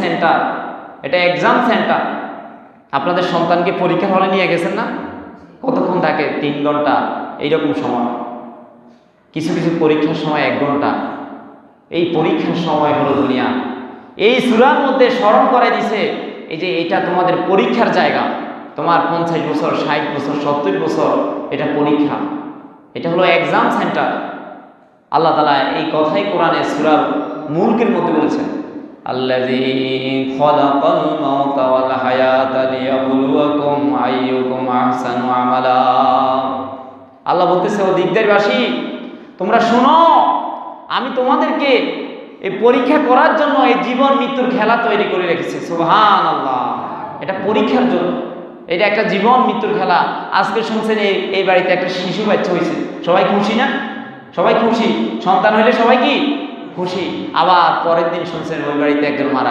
Centre, এটা exam centre. আপনাদের সন্তানকে পরীক্ষার হলে নিয়ে গেছেন না? কতক্ষণ থাকে? 3 ঘন্টা এইরকম সময়, কিছু কিছু পরীক্ষার সময় 1 ঘন্টা। এই পরীক্ষার সময় হলো দুনিয়া। এই সূরার মধ্যে স্মরণ করে দিছে এই যে এটা তোমাদের পরীক্ষার জায়গা। তোমার 50 বছর, 60 বছর, 70 বছর, এটা পরীক্ষা, এটা হলো এক্সাম সেন্টার। আল্লাহ তাআলা এই কথাই কোরআনে সূরা মুলকের মধ্যে বলেছেন, আল্লাযী খালাকাল মাউতা ওয়াল হায়াতা লিয়াবলুয়াকুম আইয়ুকুম আহসানু আমালা। আল্লাহ বলতেছে, ও দিগদারবাসী তোমরা শোনো, আমি তোমাদেরকে এই পরীক্ষা করার জন্য এই জীবন মৃত্যুর খেলা তৈরি করে রেখেছি। সুবহানাল্লাহ, এটা পরীক্ষার জন্য, এটা একটা জীবন মৃত্যুর খেলা। আজকে শুনছেন এই বাড়িতে একটা শিশু বাচ্চা হয়েছে, সবাই খুশি না? সবাই খুশি, সন্তান হইলে সবাই কি খুশি। আবার পরের দিন শুনছেন ওই বাড়িতে একজন মারা